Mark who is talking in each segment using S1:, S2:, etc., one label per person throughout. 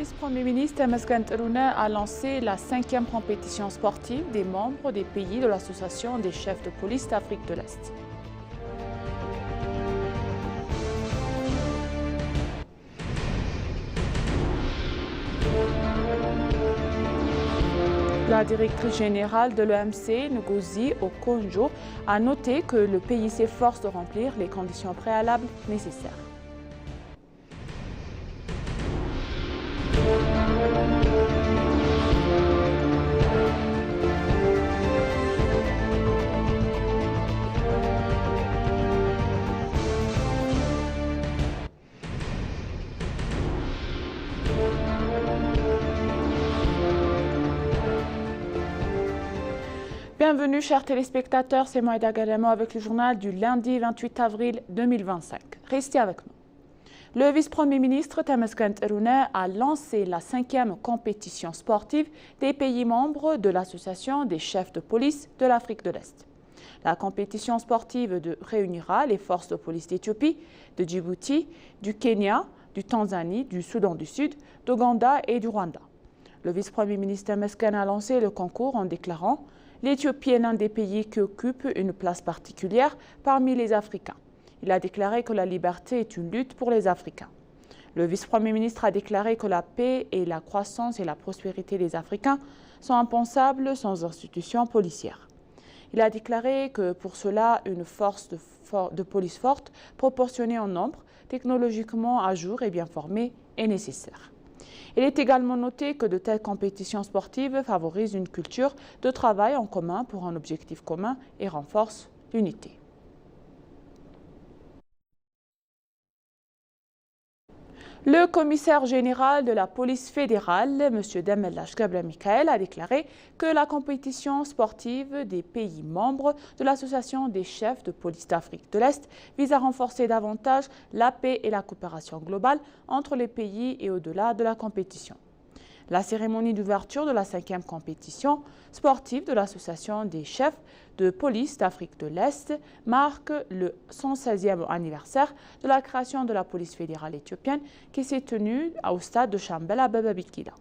S1: vice-premier ministre Temesgen Terunet a lancé la 5e compétition sportive des membres des pays de l'Association des chefs de police d'Afrique de l'Est. La directrice générale de l'OMC, Ngozi Okonjo, a noté que le pays s'efforce de remplir les conditions préalables nécessaires. Bienvenue chers téléspectateurs, c'est Maïda Gadamo avec le journal du lundi 28 avril 2025. Restez avec nous. Le vice-premier ministre Temesgen Terunet a lancé la 5e compétition sportive des pays membres de l'Association des chefs de police de l'Afrique de l'Est. La compétition sportive réunira les forces de police d'Éthiopie, de Djibouti, du Kenya, du Tanzanie, du Soudan du Sud, d'Ouganda et du Rwanda. Le vice-premier ministre Temesgen a lancé le concours en déclarant « L'Éthiopie est l'un des pays qui occupe une place particulière parmi les Africains. Il a déclaré que la liberté est une lutte pour les Africains. Le vice-premier ministre a déclaré que la paix et la croissance et la prospérité des Africains sont impensables sans institutions policières. Il a déclaré que pour cela, une force de police forte, proportionnée en nombre, technologiquement à jour et bien formée est nécessaire. Il est également noté que de telles compétitions sportives favorisent une culture de travail en commun pour un objectif commun et renforcent l'unité. Le commissaire général de la police fédérale, M. Demelach Gabriel Michael, a déclaré que la compétition sportive des pays membres de l'Association des chefs de police d'Afrique de l'Est vise à renforcer davantage la paix et la coopération globale entre les pays et au-delà de la compétition. La cérémonie d'ouverture de la 5e compétition sportive de l'Association des chefs de police d'Afrique de l'Est marque le 116e anniversaire de la création de la police fédérale éthiopienne qui s'est tenue au stade de Chambel à Baba Bikila.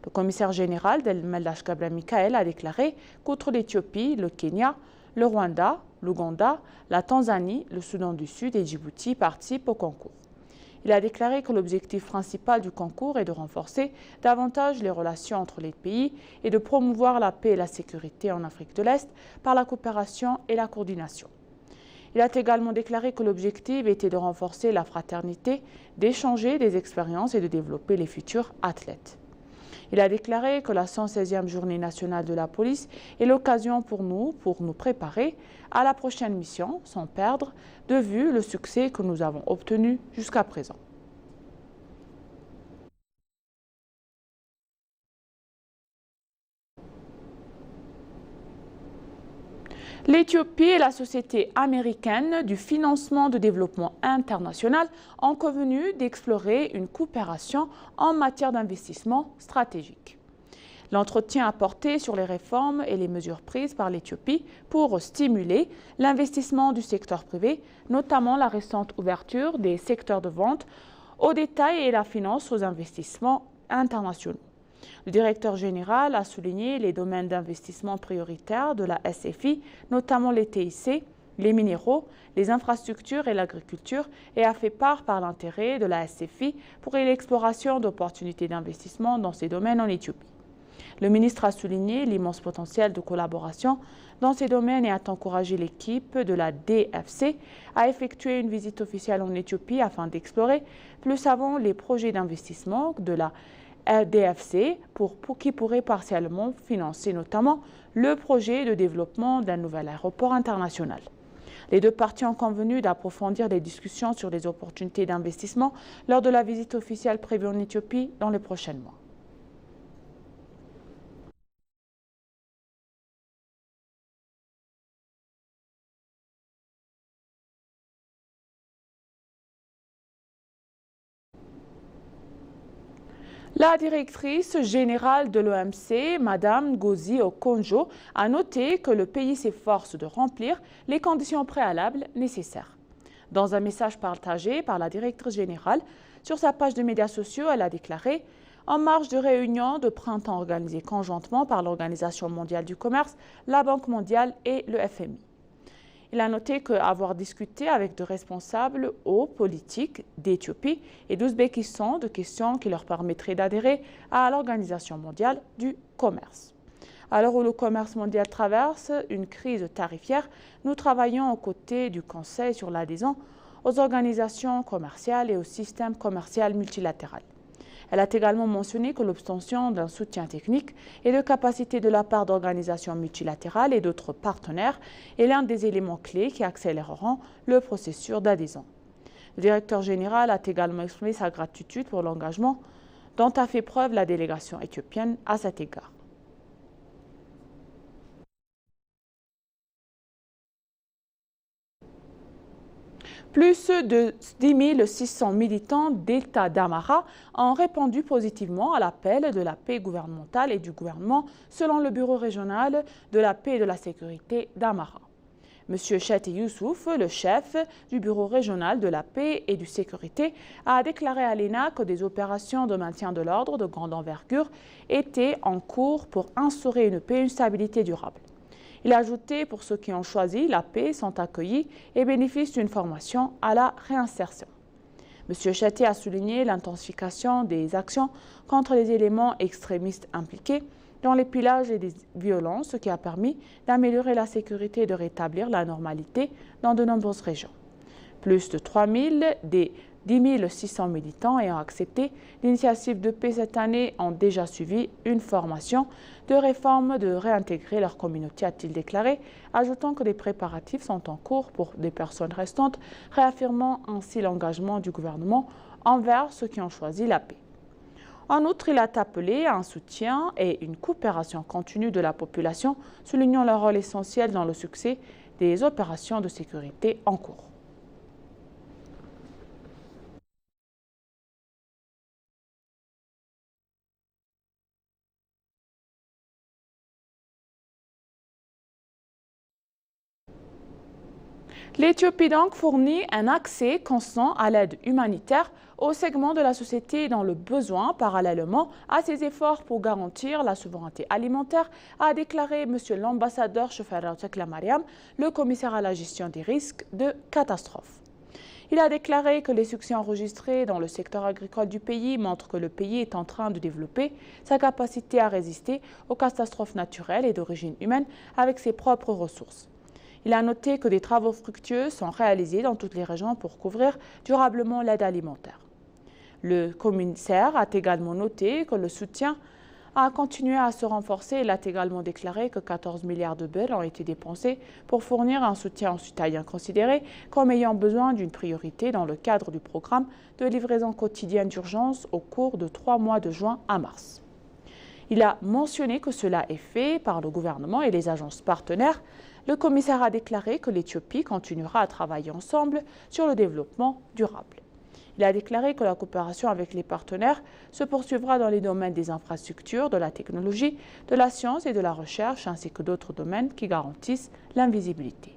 S1: Le commissaire général Demelach Gabriel Michael a déclaré qu'outre l'Éthiopie, le Kenya, le Rwanda, l'Ouganda, la Tanzanie, le Soudan du Sud et Djibouti participent au concours. Il a déclaré que l'objectif principal du concours est de renforcer davantage les relations entre les pays et de promouvoir la paix et la sécurité en Afrique de l'Est par la coopération et la coordination. Il a également déclaré que l'objectif était de renforcer la fraternité, d'échanger des expériences et de développer les futurs athlètes. Il a déclaré que la 116e journée nationale de la police est l'occasion pour nous préparer à la prochaine mission sans perdre de vue le succès que nous avons obtenu jusqu'à présent. L'Éthiopie et la Société américaine du financement de développement international ont convenu d'explorer une coopération en matière d'investissement stratégique. L'entretien a porté sur les réformes et les mesures prises par l'Éthiopie pour stimuler l'investissement du secteur privé, notamment la récente ouverture des secteurs de vente au détail et la finance aux investissements internationaux. Le directeur général a souligné les domaines d'investissement prioritaires de la SFI, notamment les TIC, les minéraux, les infrastructures et l'agriculture, et a fait part par l'intérêt de la SFI pour l'exploration d'opportunités d'investissement dans ces domaines en Éthiopie. Le ministre a souligné l'immense potentiel de collaboration dans ces domaines et a encouragé l'équipe de la DFC à effectuer une visite officielle en Éthiopie afin d'explorer plus avant les projets d'investissement de la DFC qui pourrait partiellement financer notamment le projet de développement d'un nouvel aéroport international. Les deux parties ont convenu d'approfondir les discussions sur les opportunités d'investissement lors de la visite officielle prévue en Éthiopie dans les prochains mois. La directrice générale de l'OMC, Mme Ngozi Okonjo, a noté que le pays s'efforce de remplir les conditions préalables nécessaires. Dans un message partagé par la directrice générale sur sa page de médias sociaux, elle a déclaré en marge de réunions de printemps organisées conjointement par l'Organisation mondiale du commerce, la Banque mondiale et le FMI. Il a noté qu'avoir discuté avec de responsables hauts politiques d'Éthiopie et d'Ouzbékistan de questions qui leur permettraient d'adhérer à l'Organisation mondiale du commerce. À l'heure où le commerce mondial traverse une crise tarifaire, nous travaillons aux côtés du Conseil sur l'adhésion aux organisations commerciales et au système commercial multilatéral. Elle a également mentionné que l'obtention d'un soutien technique et de capacité de la part d'organisations multilatérales et d'autres partenaires est l'un des éléments clés qui accéléreront le processus d'adhésion. Le directeur général a également exprimé sa gratitude pour l'engagement dont a fait preuve la délégation éthiopienne à cet égard. Plus de 10 600 militants d'État d'Amara ont répondu positivement à l'appel de la paix gouvernementale et du gouvernement selon le bureau régional de la paix et de la sécurité d'Amara. M. Chete Youssouf, le chef du bureau régional de la paix et de sécurité, a déclaré à l'ENA que des opérations de maintien de l'ordre de grande envergure étaient en cours pour instaurer une paix et une stabilité durable. Il a ajouté, pour ceux qui ont choisi la paix sont accueillis et bénéficient d'une formation à la réinsertion. M. Chete a souligné l'intensification des actions contre les éléments extrémistes impliqués dans les pillages et des violences, ce qui a permis d'améliorer la sécurité et de rétablir la normalité dans de nombreuses régions. Plus de 3 000 des 10 600 militants ayant accepté l'initiative de paix cette année ont déjà suivi une formation de réforme de réintégrer leur communauté, a-t-il déclaré, ajoutant que les préparatifs sont en cours pour des personnes restantes, réaffirmant ainsi l'engagement du gouvernement envers ceux qui ont choisi la paix. En outre, il a appelé à un soutien et une coopération continue de la population, soulignant leur rôle essentiel dans le succès des opérations de sécurité en cours. L'Éthiopie donc fournit un accès constant à l'aide humanitaire au segment de la société dans le besoin parallèlement à ses efforts pour garantir la souveraineté alimentaire, a déclaré M. l'ambassadeur Shefara Mariam, le commissaire à la gestion des risques de catastrophe. Il a déclaré que les succès enregistrés dans le secteur agricole du pays montrent que le pays est en train de développer sa capacité à résister aux catastrophes naturelles et d'origine humaine avec ses propres ressources. Il a noté que des travaux fructueux sont réalisés dans toutes les régions pour couvrir durablement l'aide alimentaire. Le commissaire a également noté que le soutien a continué à se renforcer. Il a également déclaré que 14 milliards de birr ont été dépensés pour fournir un soutien aux citoyens considérés comme ayant besoin d'une priorité dans le cadre du programme de livraison quotidienne d'urgence au cours de 3 mois de juin à mars. Il a mentionné que cela est fait par le gouvernement et les agences partenaires. Le commissaire a déclaré que l'Éthiopie continuera à travailler ensemble sur le développement durable. Il a déclaré que la coopération avec les partenaires se poursuivra dans les domaines des infrastructures, de la technologie, de la science et de la recherche, ainsi que d'autres domaines qui garantissent l'invisibilité.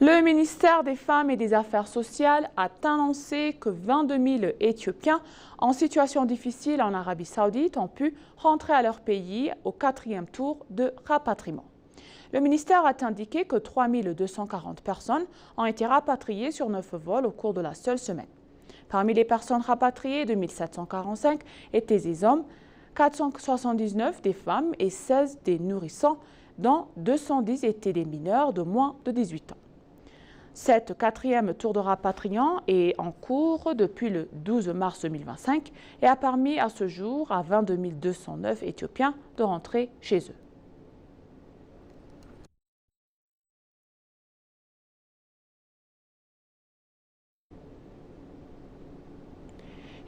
S1: Le ministère des Femmes et des Affaires sociales a annoncé que 22 000 Éthiopiens en situation difficile en Arabie Saoudite ont pu rentrer à leur pays au 4e tour de rapatriement. Le ministère a indiqué que 3 240 personnes ont été rapatriées sur 9 vols au cours de la seule semaine. Parmi les personnes rapatriées, 2 745 étaient des hommes, 479 des femmes et 16 des nourrissons, dont 210 étaient des mineurs de moins de 18 ans. Cette 4e tour de rapatriement est en cours depuis le 12 mars 2025 et a permis à ce jour à 22 209 Éthiopiens de rentrer chez eux.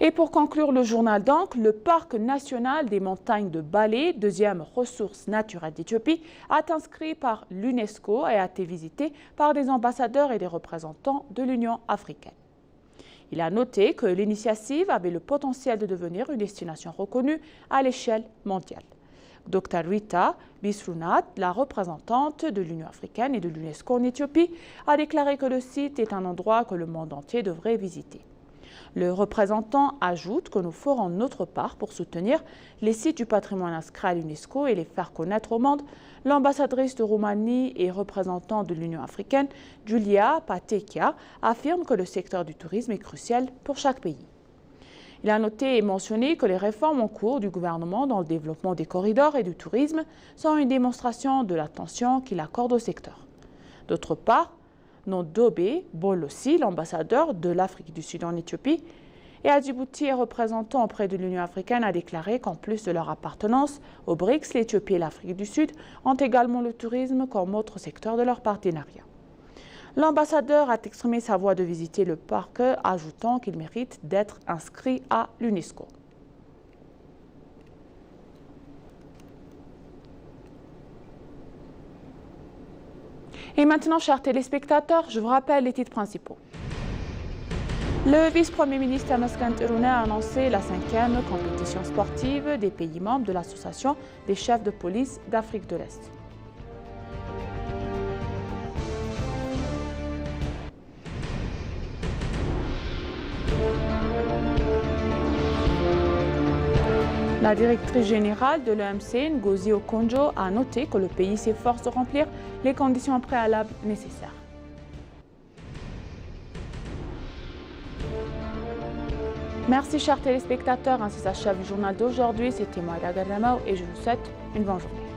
S1: Et pour conclure le journal donc, le parc national des montagnes de Balé, deuxième ressource naturelle d'Éthiopie, a été inscrit par l'UNESCO et a été visité par des ambassadeurs et des représentants de l'Union africaine. Il a noté que l'initiative avait le potentiel de devenir une destination reconnue à l'échelle mondiale. Dr Rita Bisrunat, la représentante de l'Union africaine et de l'UNESCO en Éthiopie, a déclaré que le site est un endroit que le monde entier devrait visiter. Le représentant ajoute que nous ferons notre part pour soutenir les sites du patrimoine inscrit à l'UNESCO et les faire connaître au monde. L'ambassadrice de Roumanie et représentante de l'Union africaine, Julia Patekia, affirme que le secteur du tourisme est crucial pour chaque pays. Il a noté et mentionné que les réformes en cours du gouvernement dans le développement des corridors et du tourisme sont une démonstration de l'attention qu'il accorde au secteur. D'autre part, Ndobe Bolossi, l'ambassadeur de l'Afrique du Sud en Éthiopie, et à Djibouti et représentant auprès de l'Union africaine, a déclaré qu'en plus de leur appartenance aux BRICS, l'Éthiopie et l'Afrique du Sud ont également le tourisme comme autre secteur de leur partenariat. L'ambassadeur a exprimé sa voie de visiter le parc, ajoutant qu'il mérite d'être inscrit à l'UNESCO. Et maintenant, chers téléspectateurs, je vous rappelle les titres principaux. Le vice-premier ministre Temesgen Tirune a annoncé la 5e compétition sportive des pays membres de l'Association des chefs de police d'Afrique de l'Est. La directrice générale de l'OMC, Ngozi Okonjo, a noté que le pays s'efforce de remplir les conditions préalables nécessaires. Merci chers téléspectateurs, ainsi s'achève le journal d'aujourd'hui. C'était Moïla Garramao et je vous souhaite une bonne journée.